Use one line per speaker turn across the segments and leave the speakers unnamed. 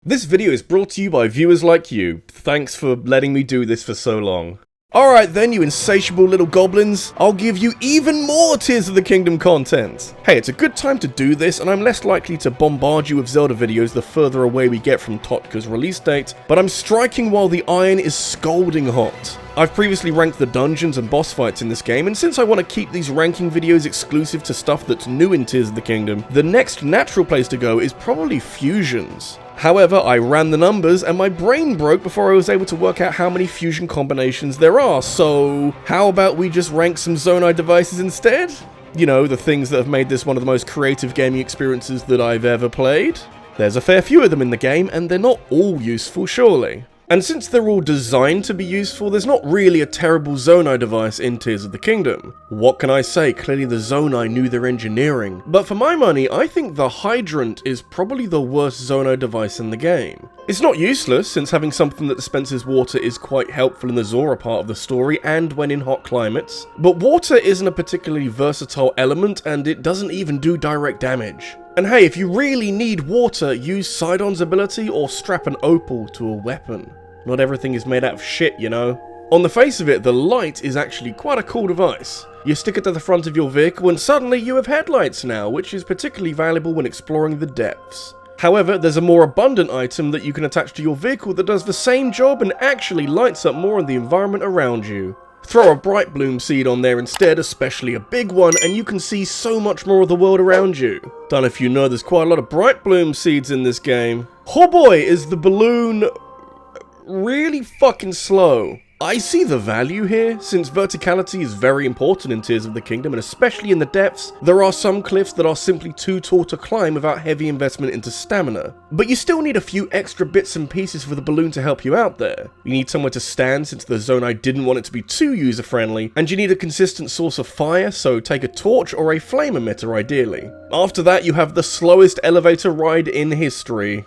This video is brought to you by viewers like you. Thanks for letting me do this for so long. Alright then, you insatiable little goblins, I'll give you even more Tears of the Kingdom content. Hey, it's a good time to do this, and I'm less likely to bombard you with Zelda videos the further away we get from Totka's release date, but I'm striking while the iron is scalding hot. I've previously ranked the dungeons and boss fights in this game, and since I want to keep these ranking videos exclusive to stuff that's new in Tears of the Kingdom, the next natural place to go is probably fusions. However, I ran the numbers and my brain broke before I was able to work out how many fusion combinations there are, so how about we just rank some Zonai devices instead? You know, the things that have made this one of the most creative gaming experiences that I've ever played. There's a fair few of them in the game, and they're not all useful, surely. And since they're all designed to be useful, there's not really a terrible Zonai device in Tears of the Kingdom. What can I say? Clearly the Zonai knew their engineering. But for my money, I think the Hydrant is probably the worst Zonai device in the game. It's not useless, since having something that dispenses water is quite helpful in the Zora part of the story and when in hot climates. But water isn't a particularly versatile element, and it doesn't even do direct damage. And hey, if you really need water, use Sidon's ability or strap an opal to a weapon. Not everything is made out of shit, you know. On the face of it, the light is actually quite a cool device. You stick it to the front of your vehicle and suddenly you have headlights now, which is particularly valuable when exploring the depths. However, there's a more abundant item that you can attach to your vehicle that does the same job and actually lights up more of the environment around you. Throw a bright bloom seed on there instead, especially a big one, and you can see so much more of the world around you. Don't know if you know, there's quite a lot of bright bloom seeds in this game. Oh boy, is the balloon really fucking slow. I see the value here, since verticality is very important in Tears of the Kingdom, and especially in the depths, there are some cliffs that are simply too tall to climb without heavy investment into stamina. But you still need a few extra bits and pieces for the balloon to help you out there. You need somewhere to stand, since the Zonai didn't want it to be too user-friendly, and you need a consistent source of fire, so take a torch or a flame emitter ideally. After that, you have the slowest elevator ride in history.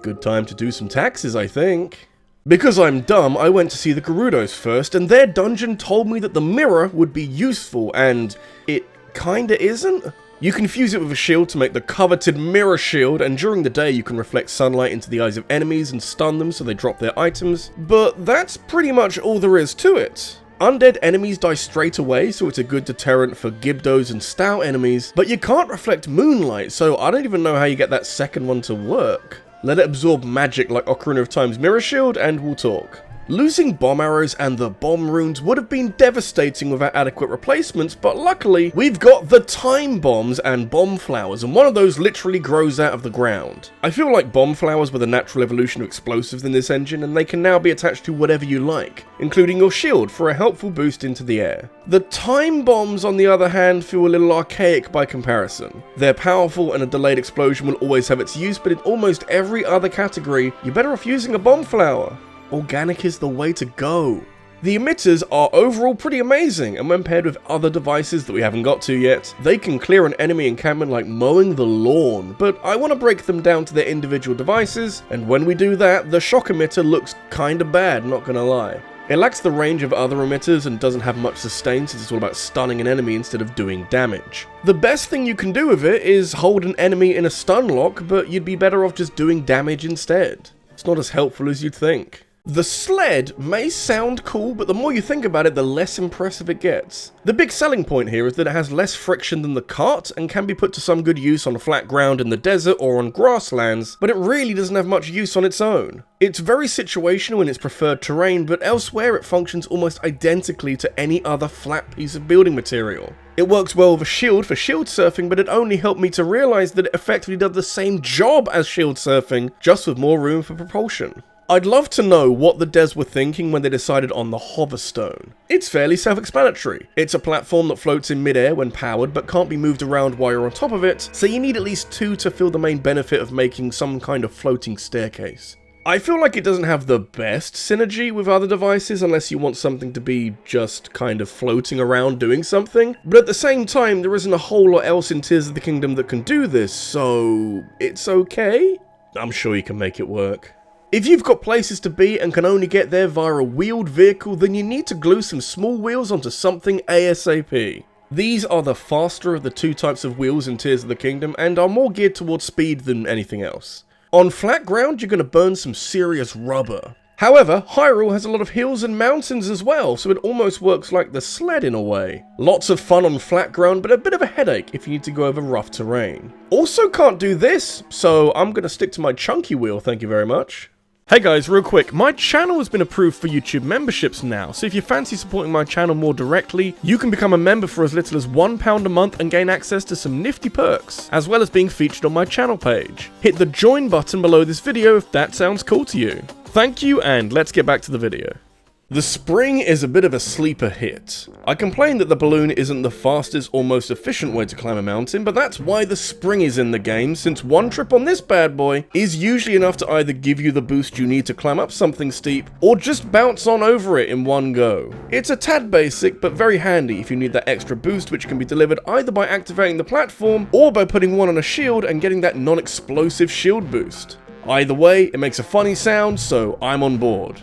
Good time to do some taxes, I think. Because I'm dumb, I went to see the Gerudos first, and their dungeon told me that the mirror would be useful, and it kinda isn't. You can fuse it with a shield to make the coveted mirror shield, and during the day you can reflect sunlight into the eyes of enemies and stun them so they drop their items, but that's pretty much all there is to it. Undead enemies die straight away, so it's a good deterrent for Gibdos and stout enemies, but you can't reflect moonlight, so I don't even know how you get that second one to work. Let it absorb magic like Ocarina of Time's Mirror Shield, and we'll talk. Losing bomb arrows and the bomb runes would have been devastating without adequate replacements, but luckily, we've got the time bombs and bomb flowers, and one of those literally grows out of the ground. I feel like bomb flowers were the natural evolution of explosives in this engine, and they can now be attached to whatever you like, including your shield for a helpful boost into the air. The time bombs, on the other hand, feel a little archaic by comparison. They're powerful, and a delayed explosion will always have its use, but in almost every other category, you're better off using a bomb flower. Organic is the way to go. The emitters are overall pretty amazing, and when paired with other devices that we haven't got to yet, they can clear an enemy encampment like mowing the lawn, but I want to break them down to their individual devices, and when we do that, the shock emitter looks kinda bad, not gonna lie. It lacks the range of other emitters and doesn't have much sustain since it's all about stunning an enemy instead of doing damage. The best thing you can do with it is hold an enemy in a stun lock, but you'd be better off just doing damage instead. It's not as helpful as you'd think. The sled may sound cool, but the more you think about it, the less impressive it gets. The big selling point here is that it has less friction than the cart and can be put to some good use on flat ground in the desert or on grasslands, but it really doesn't have much use on its own. It's very situational in its preferred terrain, but elsewhere it functions almost identically to any other flat piece of building material. It works well with a shield for shield surfing, but it only helped me to realize that it effectively does the same job as shield surfing, just with more room for propulsion. I'd love to know what the devs were thinking when they decided on the Hoverstone. It's fairly self-explanatory. It's a platform that floats in midair when powered, but can't be moved around while you're on top of it, so you need at least two to feel the main benefit of making some kind of floating staircase. I feel like it doesn't have the best synergy with other devices unless you want something to be just kind of floating around doing something, but at the same time there isn't a whole lot else in Tears of the Kingdom that can do this, so it's okay? I'm sure you can make it work. If you've got places to be and can only get there via a wheeled vehicle, then you need to glue some small wheels onto something ASAP. These are the faster of the two types of wheels in Tears of the Kingdom and are more geared towards speed than anything else. On flat ground, you're going to burn some serious rubber. However, Hyrule has a lot of hills and mountains as well, so it almost works like the sled in a way. Lots of fun on flat ground, but a bit of a headache if you need to go over rough terrain. Also can't do this, so I'm going to stick to my chunky wheel, thank you very much. Hey guys, real quick, my channel has been approved for YouTube memberships now, so if you fancy supporting my channel more directly, you can become a member for as little as £1 a month and gain access to some nifty perks, as well as being featured on my channel page. Hit the join button below this video if that sounds cool to you. Thank you, and let's get back to the video. The spring is a bit of a sleeper hit. I complained that the balloon isn't the fastest or most efficient way to climb a mountain, but that's why the spring is in the game, since one trip on this bad boy is usually enough to either give you the boost you need to climb up something steep, or just bounce on over it in one go. It's a tad basic, but very handy if you need that extra boost, which can be delivered either by activating the platform, or by putting one on a shield and getting that non-explosive shield boost. Either way, it makes a funny sound, so I'm on board.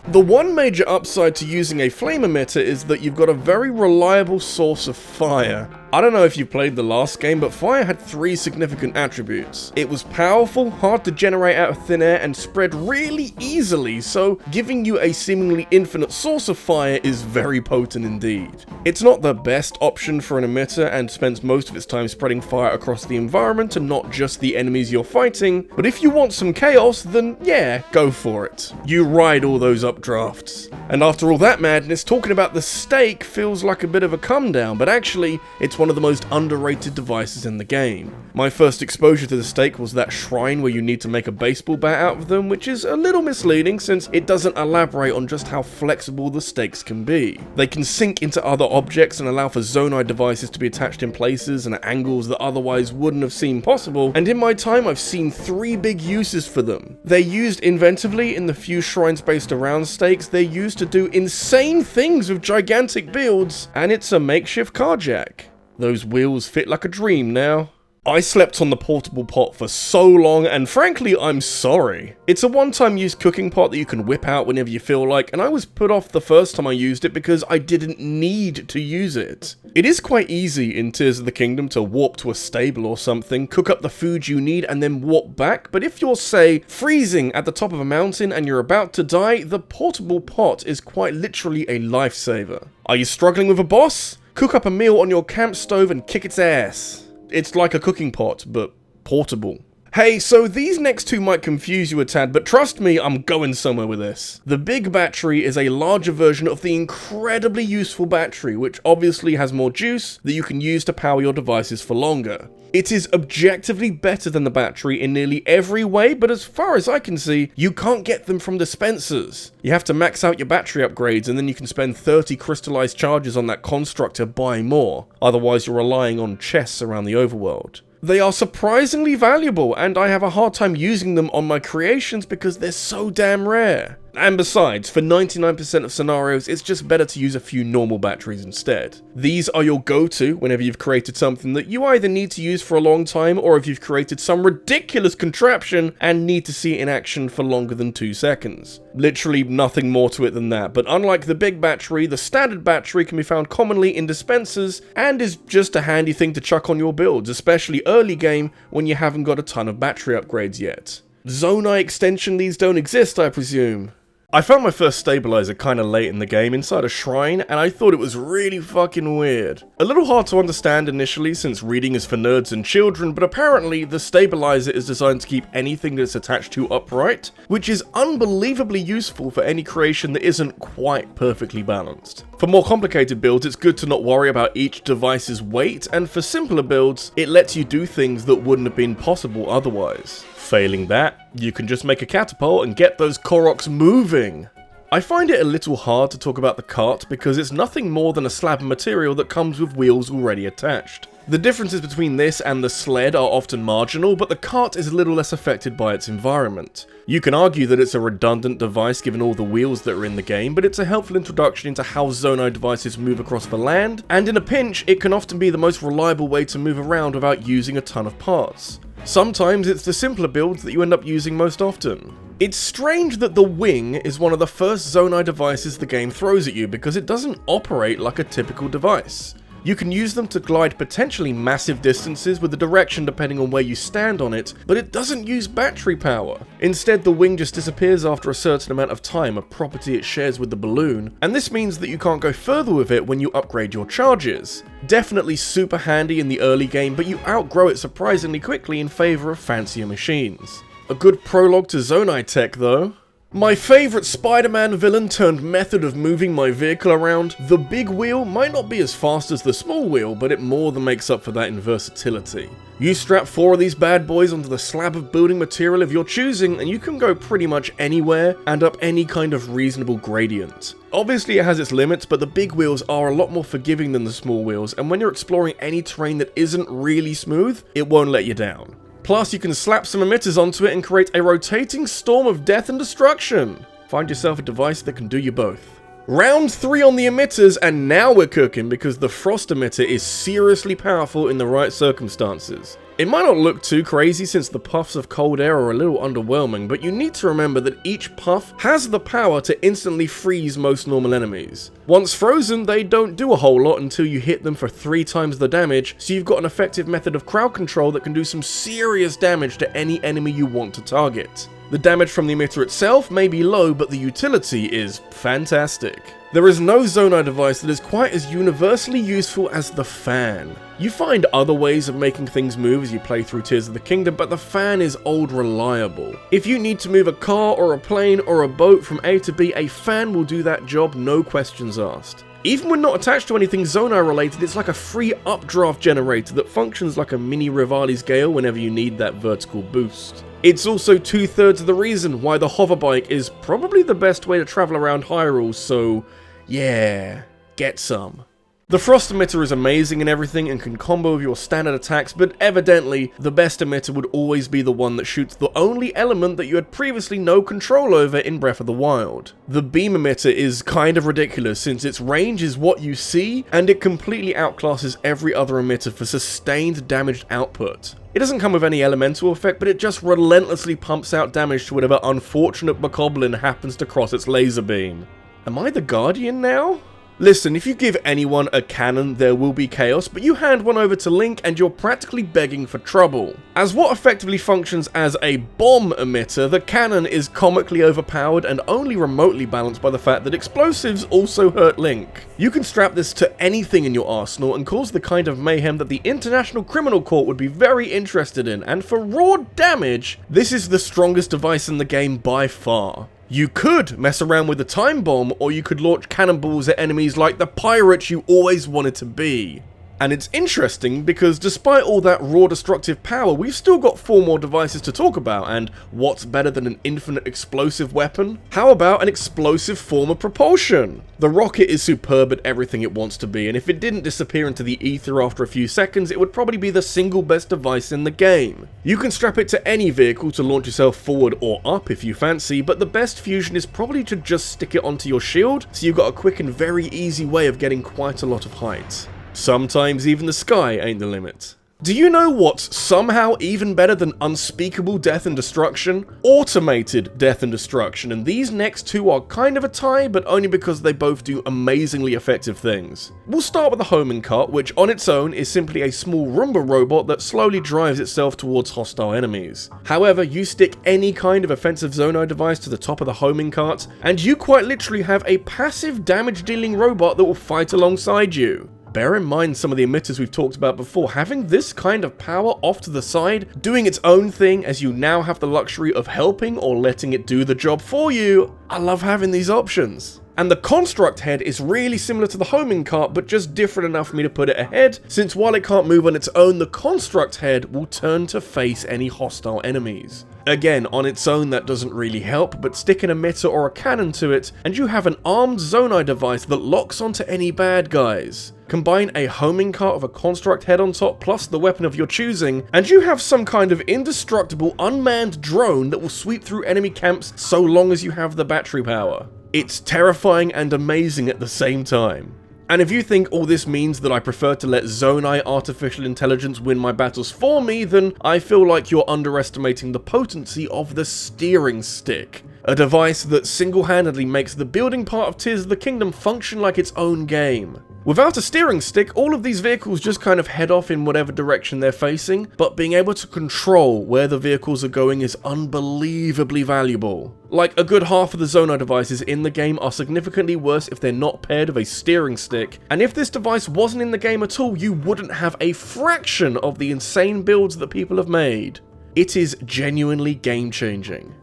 The one major upside to using a flame emitter is that you've got a very reliable source of fire. I don't know if you played the last game, but fire had 3 significant attributes. It was powerful, hard to generate out of thin air, and spread really easily, so giving you a seemingly infinite source of fire is very potent indeed. It's not the best option for an emitter and spends most of its time spreading fire across the environment and not just the enemies you're fighting, but if you want some chaos, then yeah, go for it. You ride all those updrafts. And after all that madness, talking about the stake feels like a bit of a come down, but actually, it's one of the most underrated devices in the game. My first exposure to the stake was that shrine where you need to make a baseball bat out of them, which is a little misleading since it doesn't elaborate on just how flexible the stakes can be. They can sink into other objects and allow for Zonai devices to be attached in places and at angles that otherwise wouldn't have seemed possible, and in my time I've seen 3 big uses for them. They're used inventively in the few shrines based around stakes, they're used to do insane things with gigantic builds, and it's a makeshift car jack. Those wheels fit like a dream now. I slept on the portable pot for so long, and frankly, I'm sorry. It's a one-time use cooking pot that you can whip out whenever you feel like, and I was put off the first time I used it because I didn't need to use it. It is quite easy in Tears of the Kingdom to warp to a stable or something, cook up the food you need, and then warp back, but if you're, say, freezing at the top of a mountain and you're about to die, the portable pot is quite literally a lifesaver. Are you struggling with a boss? Cook up a meal on your camp stove and kick its ass. It's like a cooking pot, but portable. Hey, so these next 2 might confuse you a tad, but trust me, I'm going somewhere with this. The big battery is a larger version of the incredibly useful battery, which obviously has more juice that you can use to power your devices for longer. It is objectively better than the battery in nearly every way, but as far as I can see, you can't get them from dispensers. You have to max out your battery upgrades, and then you can spend 30 crystallized charges on that construct to buy more. Otherwise, you're relying on chests around the overworld. They are surprisingly valuable, and I have a hard time using them on my creations because they're so damn rare. And besides, for 99% of scenarios, it's just better to use a few normal batteries instead. These are your go-to whenever you've created something that you either need to use for a long time, or if you've created some ridiculous contraption and need to see it in action for longer than 2 seconds. Literally nothing more to it than that, but unlike the big battery, the standard battery can be found commonly in dispensers and is just a handy thing to chuck on your builds, especially early game when you haven't got a ton of battery upgrades yet. Zonai extension leads don't exist, I presume. I found my first stabilizer kinda late in the game inside a shrine, and I thought it was really fucking weird. A little hard to understand initially since reading is for nerds and children, but apparently the stabilizer is designed to keep anything that's attached to upright, which is unbelievably useful for any creation that isn't quite perfectly balanced. For more complicated builds, it's good to not worry about each device's weight, and for simpler builds, it lets you do things that wouldn't have been possible otherwise. Failing that, you can just make a catapult and get those Koroks moving. I find it a little hard to talk about the cart because it's nothing more than a slab of material that comes with wheels already attached. The differences between this and the sled are often marginal, but the cart is a little less affected by its environment. You can argue that it's a redundant device given all the wheels that are in the game, but it's a helpful introduction into how Zonai devices move across the land, and in a pinch, it can often be the most reliable way to move around without using a ton of parts. Sometimes it's the simpler builds that you end up using most often. It's strange that the wing is one of the first Zonai devices the game throws at you because it doesn't operate like a typical device. You can use them to glide potentially massive distances with the direction depending on where you stand on it, but it doesn't use battery power. Instead, the wing just disappears after a certain amount of time, a property it shares with the balloon, and this means that you can't go further with it when you upgrade your charges. Definitely super handy in the early game, but you outgrow it surprisingly quickly in favour of fancier machines. A good prologue to Zonai tech though. My favourite Spider-Man villain turned method of moving my vehicle around, the big wheel might not be as fast as the small wheel, but it more than makes up for that in versatility. You strap 4 of these bad boys onto the slab of building material of your choosing, and you can go pretty much anywhere and up any kind of reasonable gradient. Obviously it has its limits, but the big wheels are a lot more forgiving than the small wheels, and when you're exploring any terrain that isn't really smooth, it won't let you down. Plus, you can slap some emitters onto it and create a rotating storm of death and destruction. Find yourself a device that can do you both. Round 3 on the emitters, and now we're cooking because the frost emitter is seriously powerful in the right circumstances. It might not look too crazy since the puffs of cold air are a little underwhelming, but you need to remember that each puff has the power to instantly freeze most normal enemies. Once frozen, they don't do a whole lot until you hit them for 3 times the damage, so you've got an effective method of crowd control that can do some serious damage to any enemy you want to target. The damage from the emitter itself may be low, but the utility is fantastic. There is no Zonai device that is quite as universally useful as the fan. You find other ways of making things move as you play through Tears of the Kingdom, but the fan is old reliable. If you need to move a car or a plane or a boat from A to B, a fan will do that job, no questions asked. Even when not attached to anything Zonai related, it's like a free updraft generator that functions like a mini Rivali's Gale whenever you need that vertical boost. It's also 2/3 of the reason why the hoverbike is probably the best way to travel around Hyrule, so yeah, get some. The frost emitter is amazing and everything and can combo with your standard attacks, but evidently the best emitter would always be the one that shoots the only element that you had previously no control over in Breath of the Wild. The beam emitter is kind of ridiculous since its range is what you see and it completely outclasses every other emitter for sustained damaged output. It doesn't come with any elemental effect, but it just relentlessly pumps out damage to whatever unfortunate bokoblin happens to cross its laser beam. Am I the Guardian now? Listen, if you give anyone a cannon, there will be chaos, but you hand one over to Link and you're practically begging for trouble. As what effectively functions as a bomb emitter, the cannon is comically overpowered and only remotely balanced by the fact that explosives also hurt Link. You can strap this to anything in your arsenal and cause the kind of mayhem that the International Criminal Court would be very interested in, and for raw damage, this is the strongest device in the game by far. You could mess around with the time bomb, or you could launch cannonballs at enemies like the pirate you always wanted to be. And it's interesting because despite all that raw destructive power, we've still got 4 more devices to talk about, and what's better than an infinite explosive weapon? How about an explosive form of propulsion? The rocket is superb at everything it wants to be, and if it didn't disappear into the ether after a few seconds, it would probably be the single best device in the game. You can strap it to any vehicle to launch yourself forward or up if you fancy, but the best fusion is probably to just stick it onto your shield, so you've got a quick and very easy way of getting quite a lot of height. Sometimes even the sky ain't the limit. Do you know what's somehow even better than unspeakable death and destruction? Automated death and destruction, and these next 2 are kind of a tie, but only because they both do amazingly effective things. We'll start with the homing cart, which on its own is simply a small Roomba robot that slowly drives itself towards hostile enemies. However, you stick any kind of offensive Zonai device to the top of the homing cart, and you quite literally have a passive damage-dealing robot that will fight alongside you. Bear in mind some of the emitters we've talked about before, having this kind of power off to the side, doing its own thing as you now have the luxury of helping or letting it do the job for you. I love having these options. And the construct head is really similar to the homing cart, but just different enough for me to put it ahead, since while it can't move on its own, the construct head will turn to face any hostile enemies. Again, on its own that doesn't really help, but stick an emitter or a cannon to it, and you have an armed Zonai device that locks onto any bad guys. Combine a homing cart with a construct head on top plus the weapon of your choosing, and you have some kind of indestructible unmanned drone that will sweep through enemy camps so long as you have the battery power. It's terrifying and amazing at the same time. And if you think all this means that I prefer to let Zonai artificial intelligence win my battles for me, then I feel like you're underestimating the potency of the steering stick. A device that single-handedly makes the building part of Tears of the Kingdom function like its own game. Without a steering stick, all of these vehicles just kind of head off in whatever direction they're facing, but being able to control where the vehicles are going is unbelievably valuable. Like, a good half of the Zonai devices in the game are significantly worse if they're not paired with a steering stick, and if this device wasn't in the game at all, you wouldn't have a fraction of the insane builds that people have made. It is genuinely game-changing.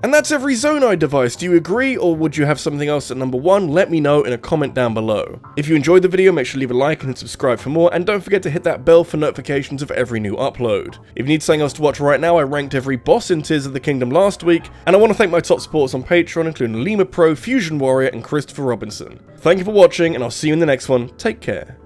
And that's every Zonai device. Do you agree, or would you have something else at number 1? Let me know in a comment down below. If you enjoyed the video, make sure to leave a like and subscribe for more, and don't forget to hit that bell for notifications of every new upload. If you need something else to watch right now, I ranked every boss in Tears of the Kingdom last week, and I want to thank my top supporters on Patreon, including Lima Pro, Fusion Warrior, and Christopher Robinson. Thank you for watching, and I'll see you in the next one. Take care.